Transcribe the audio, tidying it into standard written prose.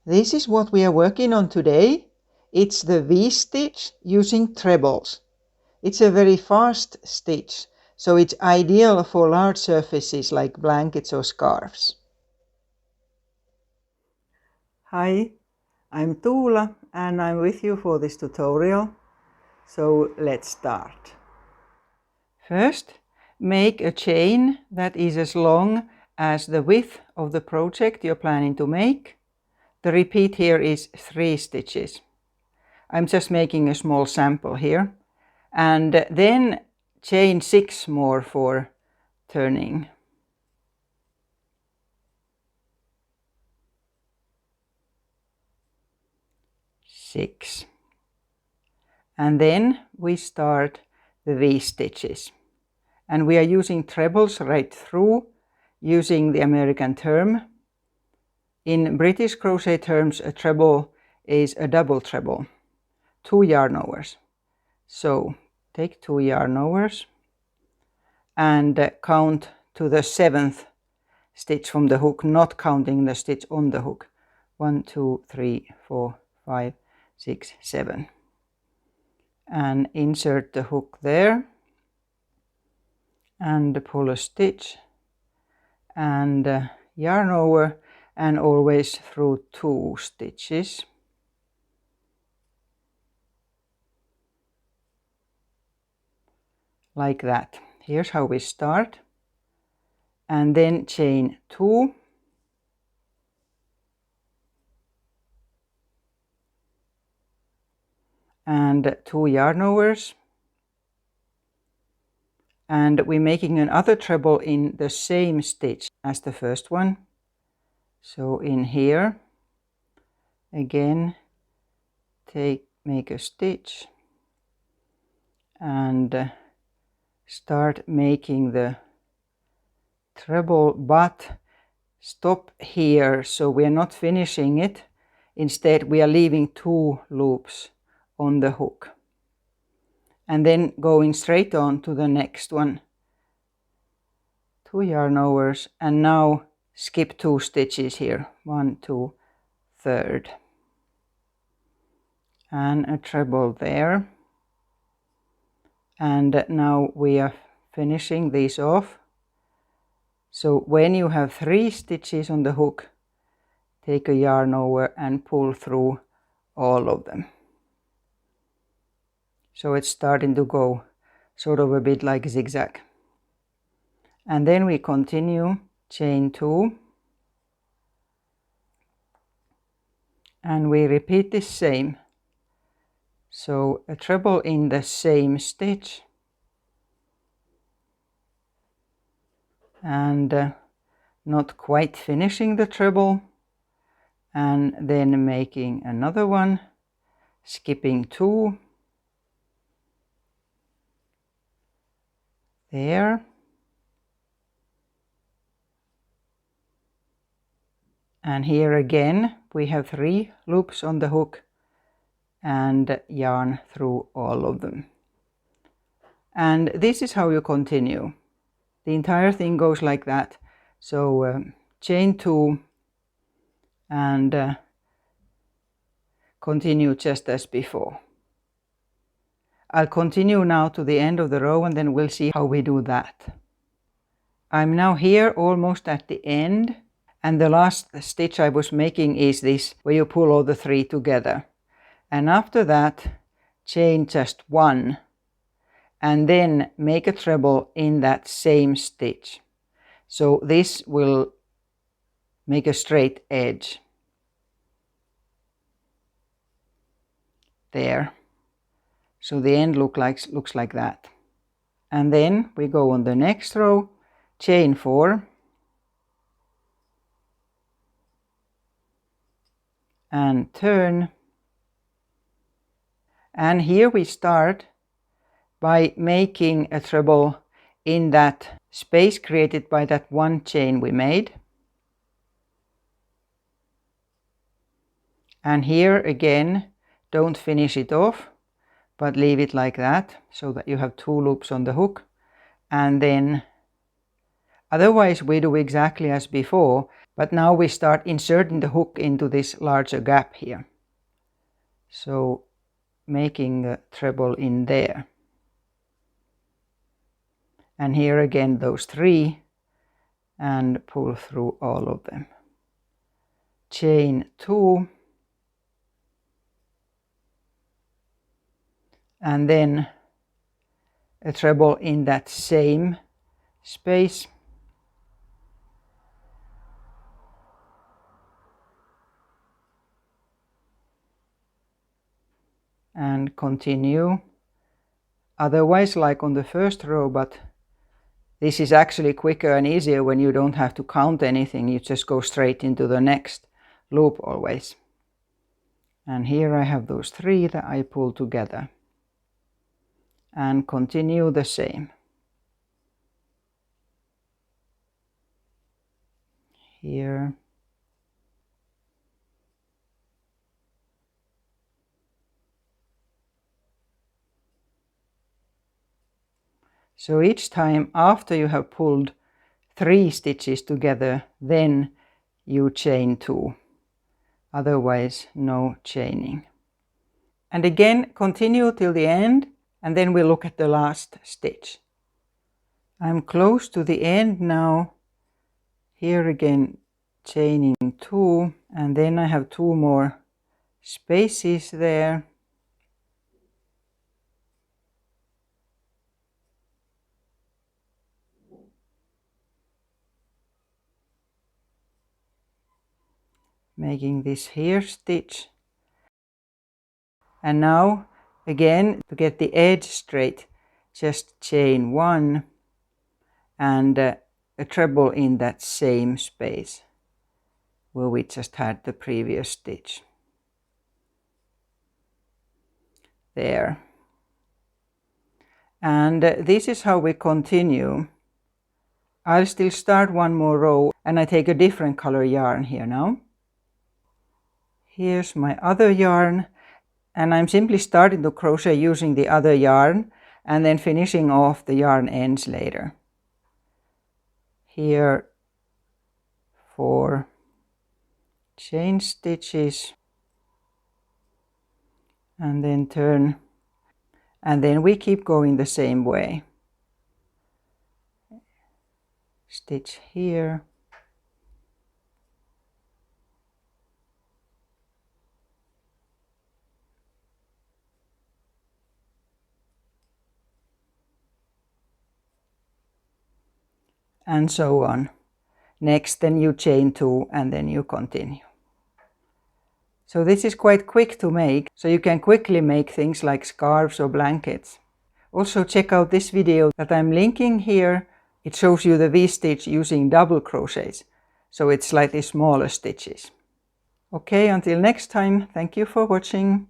This is what we are working on today. It's the V-stitch using trebles. It's a very fast stitch, so it's ideal for large surfaces like blankets or scarves. Hi, I'm Tuula and I'm with you for this tutorial. So let's start. First, make a chain that is as long as the width of the project you're planning to make. The repeat here is 3 stitches. I'm just making a small sample here. And then chain 6 more for turning. Six. And then we start the V-stitches. And we are using trebles right through, using the American term. In British crochet terms, a treble is a double treble, 2 yarn overs. So take 2 yarn overs and count to the 7th stitch from the hook, not counting the stitch on the hook. 1, 2, 3, 4, 5, 6, 7. And insert the hook there and pull a stitch and yarn over, and always through 2 stitches. Like that. Here's how we start. And then chain 2. And 2 yarn overs. And we're making another treble in the same stitch as the first one. So in here, again, make a stitch and start making the treble, but stop here, so we are not finishing it. Instead, we are leaving 2 loops on the hook. And then going straight on to the next one. 2 yarn overs, and now skip 2 stitches here. 1, 2, 3rd. And a treble there. And now we are finishing these off. So when you have 3 stitches on the hook, take a yarn over and pull through all of them. So it's starting to go sort of a bit like zigzag. And then we continue, chain 2. And we repeat the same. So a treble in the same stitch. And not quite finishing the treble. And then making another one, skipping 2. There. And here again we have 3 loops on the hook and yarn through all of them. And this is how you continue. The entire thing goes like that. So chain 2 and continue just as before. I'll continue now to the end of the row and then we'll see how we do that. I'm now here almost at the end, and the last stitch I was making is this, where you pull all the 3 together. And after that, chain just 1 and then make a treble in that same stitch. So this will make a straight edge. There. So the end looks like that. And then we go on the next row, chain 4. And turn. And here we start by making a treble in that space created by that 1 chain we made. And here again, don't finish it off, but leave it like that, so that you have 2 loops on the hook. And then, otherwise we do exactly as before, But now we start inserting the hook into this larger gap here. So making a treble in there. And here again those 3 and pull through all of them. Chain 2 and then a treble in that same space. And continue. Otherwise, like on the first row, but this is actually quicker and easier when you don't have to count anything. You just go straight into the next loop always. And here I have those 3 that I pull together. And continue the same. Here. So each time after you have pulled 3 stitches together, then you chain 2. Otherwise, no chaining. And again, continue till the end, and then we look at the last stitch. I'm close to the end now. Here again, chaining 2, and then I have 2 more spaces there. Making this here stitch. And now again, to get the edge straight, just chain 1 and a treble in that same space where we just had the previous stitch. There. And this is how we continue. I'll still start 1 more row and I take a different color yarn here now. Here's my other yarn, and I'm simply starting to crochet using the other yarn and then finishing off the yarn ends later. Here 4 chain stitches and then turn, and then we keep going the same way. Stitch here. And so on. Next, then you chain 2 and then you continue. So this is quite quick to make, so you can quickly make things like scarves or blankets. Also check out this video that I'm linking here. It shows you the V-stitch using double crochets, so it's slightly smaller stitches. Okay, until next time, thank you for watching.